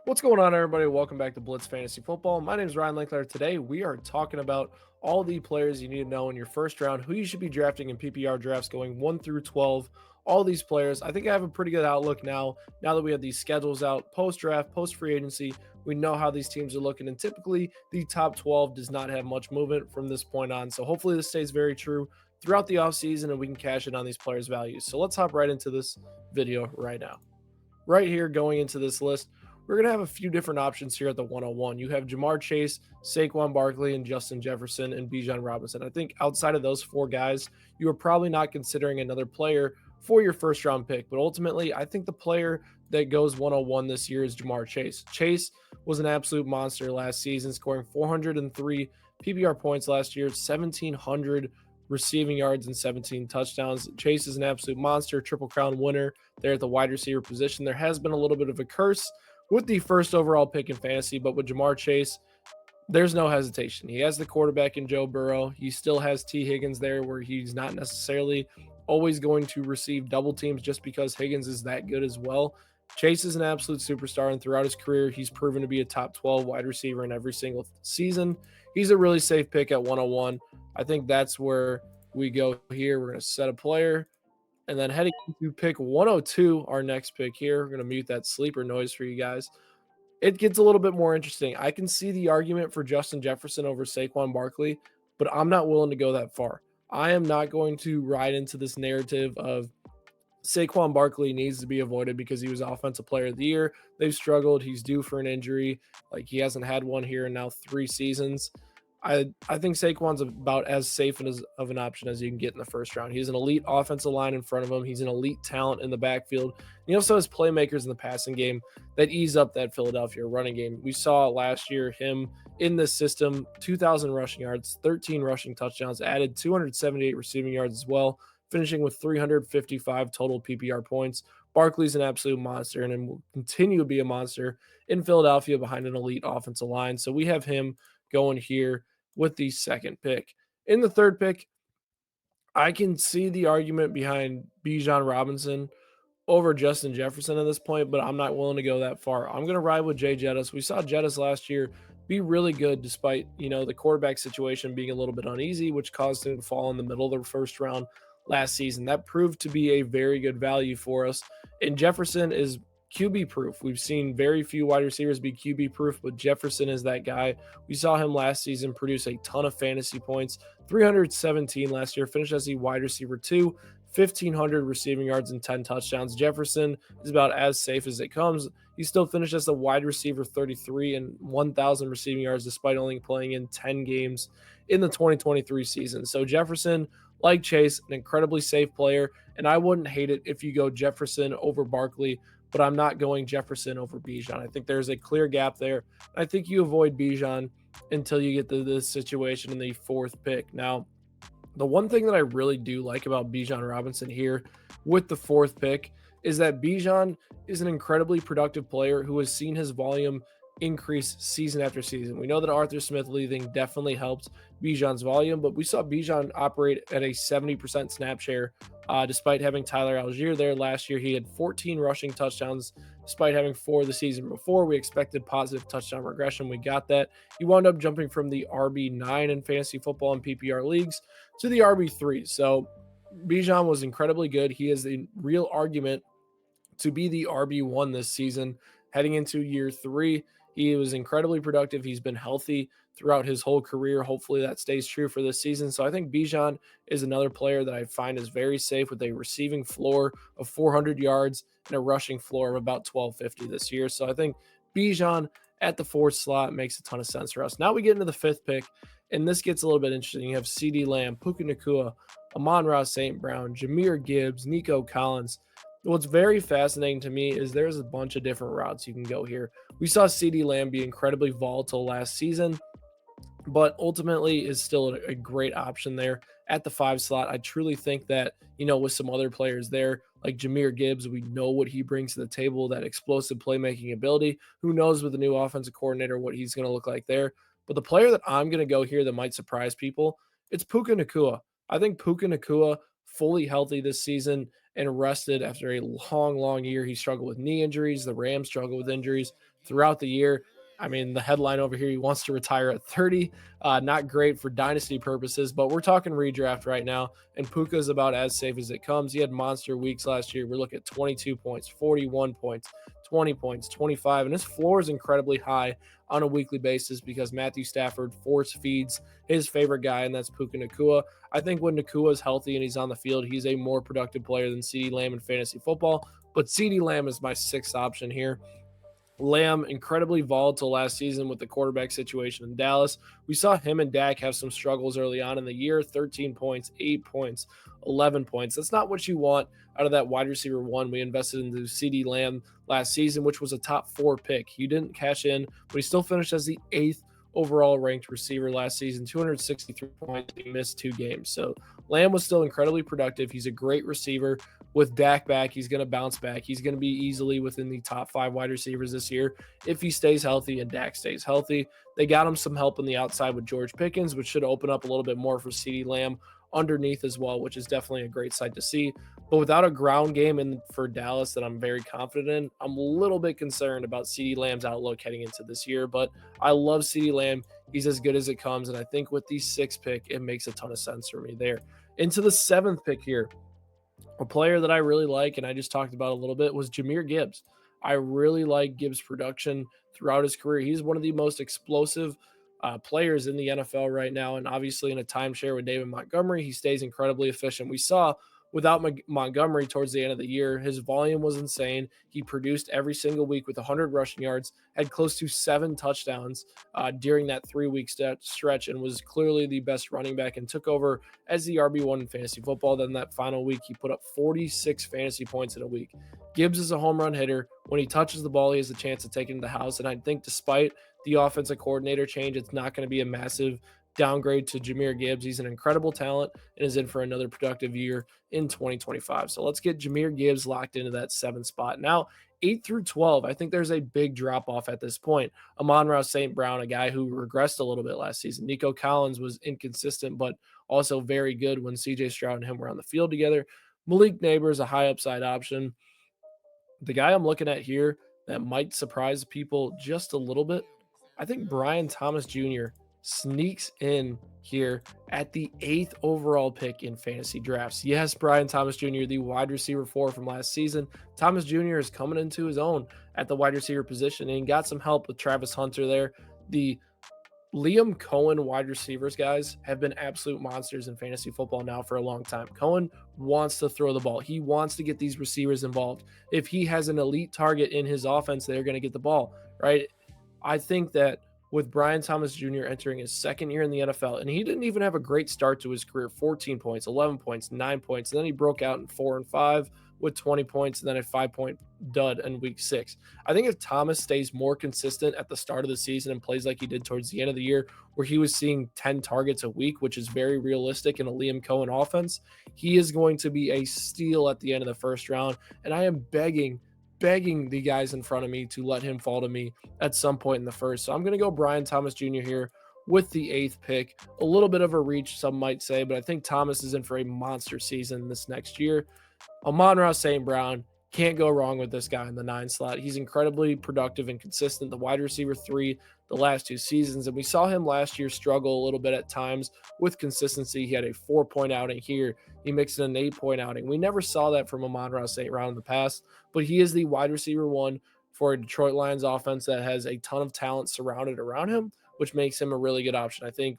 What's going on, everybody? Welcome back to Blitz Fantasy Football. My name is Ryan Linkletter. Today, we are talking about all the players you need to know in your first round, who you should be drafting in PPR drafts going 1 through 12. All these players. I think I have a pretty good outlook now that we have these schedules out post draft, post free agency. We know how these teams are looking, and typically the top 12 does not have much movement from this point on. So, hopefully, this stays very true throughout the offseason and we can cash in on these players' values. So, let's hop right into this video right now. Right here, going into this list, we're going to have a few different options here at the 101. You have Jamar Chase, Saquon Barkley, and Justin Jefferson, and Bijan Robinson. I think outside of those four guys, you are probably not considering another player for your first round pick. But ultimately, I think the player that goes 101 this year is Jamar Chase. Chase was an absolute monster last season, scoring 403 PPR points last year, 1,700 receiving yards and 17 touchdowns. Chase is an absolute monster, Triple Crown winner there at the wide receiver position. There has been a little bit of a curse with the first overall pick in fantasy, but with Jamar Chase, there's no hesitation. He has the quarterback in Joe Burrow. He still has T. Higgins there, where he's not necessarily always going to receive double teams just because Higgins is that good as well. Chase is an absolute superstar, and throughout his career, he's proven to be a top 12 wide receiver in every single season. He's a really safe pick at 101. I think that's where we go here. We're going to set a player. And then heading to pick 102, our next pick here, we're going to mute that sleeper noise for you guys. It gets a little bit more interesting. I can see the argument for Justin Jefferson over Saquon Barkley, but I'm not willing to go that far. I am not going to ride into this narrative of Saquon Barkley needs to be avoided because he was Offensive Player of the Year. They've struggled. He's due for an injury. Like, he hasn't had one here in now 3 seasons. I think Saquon's about as safe of an option as you can get in the first round. He's an elite offensive line in front of him. He's an elite talent in the backfield. He also has playmakers in the passing game that ease up that Philadelphia running game. We saw last year him in this system, 2,000 rushing yards, 13 rushing touchdowns, added 278 receiving yards as well, finishing with 355 total PPR points. Barkley's an absolute monster and will continue to be a monster in Philadelphia behind an elite offensive line. So we have him going here with the second pick. In the third pick, I can see the argument behind Bijan Robinson over Justin Jefferson at this point, but I'm not willing to go that far. I'm going to ride with Jay Jettis. We saw Jettis last year be really good despite, the quarterback situation being a little bit uneasy, which caused him to fall in the middle of the first round last season. That proved to be a very good value for us. And Jefferson is QB proof. We've seen very few wide receivers be QB proof, but Jefferson is that guy. We saw him last season produce a ton of fantasy points, 317 last year, finished as a wide receiver 2, 1,500 receiving yards and 10 touchdowns. Jefferson is about as safe as it comes. He still finished as a wide receiver 33 and 1,000 receiving yards despite only playing in 10 games in the 2023 season. So Jefferson, like Chase, an incredibly safe player, and I wouldn't hate it if you go Jefferson over Barkley, but I'm not going Jefferson over Bijan. I think there's a clear gap there. I think you avoid Bijan until you get to this situation in the fourth pick. Now, the one thing that I really do like about Bijan Robinson here with the fourth pick is that Bijan is an incredibly productive player who has seen his volume increase season after season. We know that Arthur Smith leaving definitely helped Bijan's volume, but we saw Bijan operate at a 70% snap share despite having Tyler Algier there last year. He had 14 rushing touchdowns despite having 4 the season before. We expected positive touchdown regression. We got that. He wound up jumping from the RB9 in fantasy football and PPR leagues to the RB3. So Bijan was incredibly good. He is a real argument to be the RB1 this season heading into year 3. He was incredibly productive. He's been healthy throughout his whole career. Hopefully that stays true for this season. So I think Bijan is another player that I find is very safe with a receiving floor of 400 yards and a rushing floor of about 1,250 this year. So I think Bijan at the fourth slot makes a ton of sense for us. Now we get into the fifth pick, and this gets a little bit interesting. You have CeeDee Lamb, Puka Nakua, Amon-Ra St. Brown, Jameer Gibbs, Nico Collins. What's very fascinating to me is there's a bunch of different routes you can go here. We saw CeeDee Lamb be incredibly volatile last season, but ultimately is still a great option there at the 5 slot. I truly think that, with some other players there, like Jameer Gibbs, we know what he brings to the table, that explosive playmaking ability. Who knows with the new offensive coordinator what he's going to look like there. But the player that I'm going to go here that might surprise people, it's Puka Nakua. I think Puka Nakua, fully healthy this season and rested after a long year. He struggled with knee injuries. The Rams struggled with injuries. throughout the year. I mean, the headline over here, he wants to retire at 30. Not great for dynasty purposes, but we're talking redraft right now, and Puka is about as safe as it comes. He had monster weeks last year. We're looking at 22 points, 41 points, 20 points, 25, and his floor is incredibly high on a weekly basis because Matthew Stafford force feeds his favorite guy, and that's Puka Nakua. I think when Nakua is healthy and he's on the field, he's a more productive player than CeeDee Lamb in fantasy football, but CeeDee Lamb is my sixth option here. Lamb, incredibly volatile last season with the quarterback situation in Dallas. We saw him and Dak have some struggles early on in the year, 13 points, 8 points, 11 points. That's not what you want out of that wide receiver one. We invested into CeeDee Lamb last season, which was a top 4 pick. He didn't cash in, but he still finished as the 8th overall ranked receiver last season, 263 points. He missed 2 games. So Lamb was still incredibly productive. He's a great receiver. With Dak back, he's going to bounce back. He's going to be easily within the top 5 wide receivers this year if he stays healthy and Dak stays healthy. They got him some help on the outside with George Pickens, which should open up a little bit more for CeeDee Lamb underneath as well, which is definitely a great sight to see. But without a ground game in for Dallas that I'm very confident in, I'm a little bit concerned about CeeDee Lamb's outlook heading into this year. But I love CeeDee Lamb. He's as good as it comes. And I think with the 6th pick, it makes a ton of sense for me there. Into the 7th pick here, a player that I really like, and I just talked about a little bit, was Jameer Gibbs. I really like Gibbs' production throughout his career. He's one of the most explosive players in the NFL right now, and obviously in a timeshare with David Montgomery, he stays incredibly efficient. We saw without Montgomery towards the end of the year, his volume was insane. He produced every single week with 100 rushing yards, had close to 7 touchdowns during that 3-week stretch, and was clearly the best running back and took over as the RB1 in fantasy football. Then that final week, he put up 46 fantasy points in a week. Gibbs is a home run hitter. When he touches the ball, he has a chance to take it to the house. And I think despite the offensive coordinator change, it's not going to be a massive downgrade to Jameer Gibbs. He's an incredible talent and is in for another productive year in 2025. So let's get Jameer Gibbs locked into that 7th spot. Now, 8 through 12, I think there's a big drop off at this point. Amon-Ra St. Brown, a guy who regressed a little bit last season. Nico Collins was inconsistent, but also very good when CJ Stroud and him were on the field together. Malik Neighbors, a high upside option. The guy I'm looking at here that might surprise people just a little bit, I think Brian Thomas Jr. sneaks in here at the 8th overall pick in fantasy drafts. Yes, Brian Thomas Jr., the wide receiver 4 from last season. Thomas Jr. is coming into his own at the wide receiver position, and he got some help with Travis Hunter there. The Liam Cohen wide receivers, guys, have been absolute monsters in fantasy football now for a long time. Cohen wants to throw the ball. He wants to get these receivers involved. If he has an elite target in his offense, they're going to get the ball, right? I think that with Brian Thomas Jr. entering his 2nd year in the NFL, and he didn't even have a great start to his career, 14 points, 11 points, 9 points, and then he broke out in 4 and 5 with 20 points, and then a 5-point dud in week 6. I think if Thomas stays more consistent at the start of the season and plays like he did towards the end of the year, where he was seeing 10 targets a week, which is very realistic in a Liam Cohen offense, he is going to be a steal at the end of the 1st round. And I am begging the guys in front of me to let him fall to me at some point in the 1st. So I'm going to go Brian Thomas Jr. here with the 8th pick. A little bit of a reach, some might say, but I think Thomas is in for a monster season this next year. Amon-Ra St. Brown, can't go wrong with this guy in the 9 slot. He's incredibly productive and consistent. The wide receiver 3 the last 2 seasons. And we saw him last year struggle a little bit at times with consistency. He had a 4-point outing here. He mixed in an 8-point outing. We never saw that from Amon-Ra St. Brown in the past, but he is the wide receiver 1 for a Detroit Lions offense that has a ton of talent surrounded around him, which makes him a really good option. I think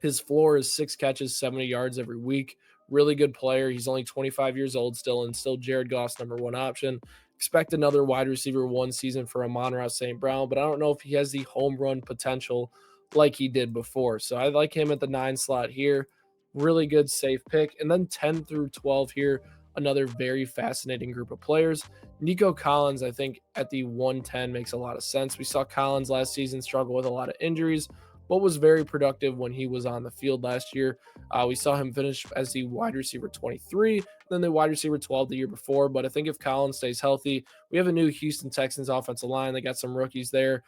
his floor is 6 catches, 70 yards every week. Really good player. He's only 25 years old still, and still Jared Goff's number 1 option. Expect another wide receiver 1 season for Amon-Ra St. Brown, but I don't know if he has the home run potential like he did before. So I like him at the 9 slot here. Really good, safe pick. And then 10 through 12 here, another very fascinating group of players. Nico Collins, I think, at the 110 makes a lot of sense. We saw Collins last season struggle with a lot of injuries, but was very productive when he was on the field last year. We saw him finish as the wide receiver 23, then the wide receiver 12 the year before. But I think if Collins stays healthy, we have a new Houston Texans offensive line. They got some rookies there.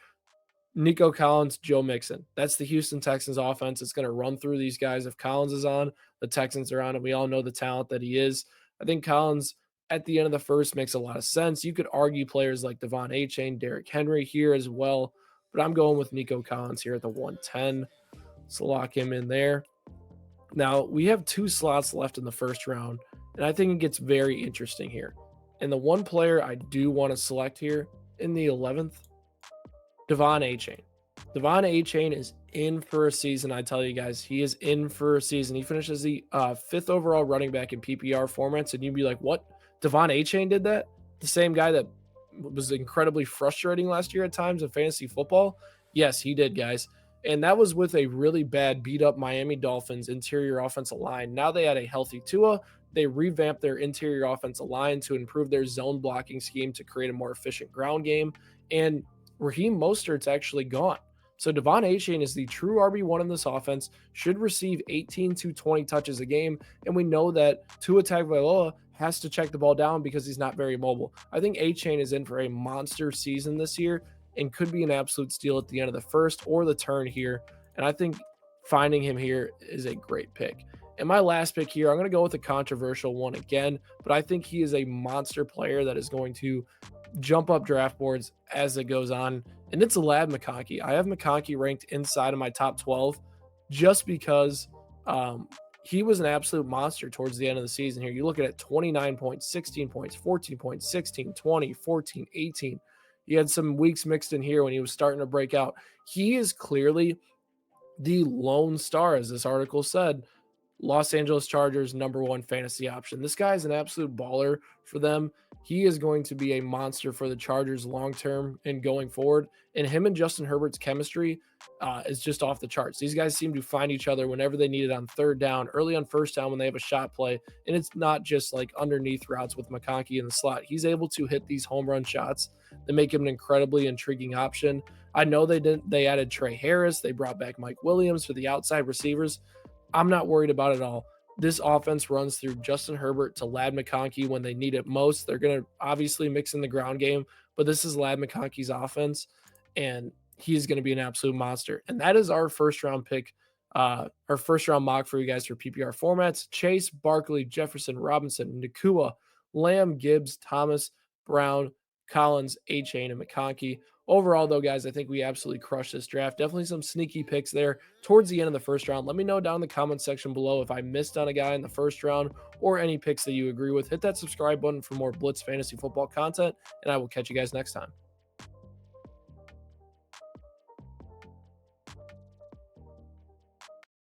Nico Collins, Joe Mixon. That's the Houston Texans offense. It's going to run through these guys. If Collins is on, the Texans are on, and we all know the talent that he is. I think Collins at the end of the first makes a lot of sense. You could argue players like Devon Achane, Derrick Henry here as well, but I'm going with Nico Collins here at the 110. So lock him in there. Now, we have 2 slots left in the first round, and I think it gets very interesting here. And the one player I do want to select here in the 11th, Devon Achane. Devon Achane is in for a season. I tell you guys, he is in for a season. He finishes the 5th overall running back in PPR formats, and you'd be like, what? Devon Achane did that? The same guy that was incredibly frustrating last year at times in fantasy football? Yes, he did, guys. And that was with a really bad, beat up Miami Dolphins interior offensive line. Now they had a healthy Tua. They revamped their interior offensive line to improve their zone blocking scheme to create a more efficient ground game. And Raheem Mostert's actually gone. So Devon Achane is the true RB1 in this offense, should receive 18 to 20 touches a game. And we know that Tua Tagovailoa has to check the ball down because he's not very mobile. I think Achane is in for a monster season this year and could be an absolute steal at the end of the first or the turn here. And I think finding him here is a great pick. And my last pick here, I'm going to go with a controversial one again, but I think he is a monster player that is going to jump up draft boards as it goes on. And it's Ladd McConkey. I have McConkey ranked inside of my top 12 just because he was an absolute monster towards the end of the season here. You look at it, 29 points, 16 points, 14 points, 16, 20, 14, 18. He had some weeks mixed in here when he was starting to break out. He is clearly the lone star, as this article said, Los Angeles Chargers #1 fantasy option. This guy is an absolute baller for them. He is going to be a monster for the Chargers long term and going forward. And him and Justin Herbert's chemistry is just off the charts. These guys seem to find each other whenever they need it on third down, early on first down when they have a shot play. And it's not just like underneath routes with McConkey in the slot. He's able to hit these home run shots that make him an incredibly intriguing option. I know they added Trey Harris. They brought back Mike Williams for the outside receivers. I'm not worried about it all. This offense runs through Justin Herbert to Ladd McConkey when they need it most. They're going to obviously mix in the ground game, but this is Ladd McConkey's offense, and he's going to be an absolute monster. And that is our first round pick, our first round mock for you guys for PPR formats. Chase, Barkley, Jefferson, Robinson, Nakua, Lamb, Gibbs, Thomas, Brown, Collins, Achane, and McConkey. Overall, though, guys, I think we absolutely crushed this draft. Definitely some sneaky picks there towards the end of the first round. Let me know down in the comment section below if I missed on a guy in the first round or any picks that you agree with. Hit that subscribe button for more Blitz fantasy football content, and I will catch you guys next time.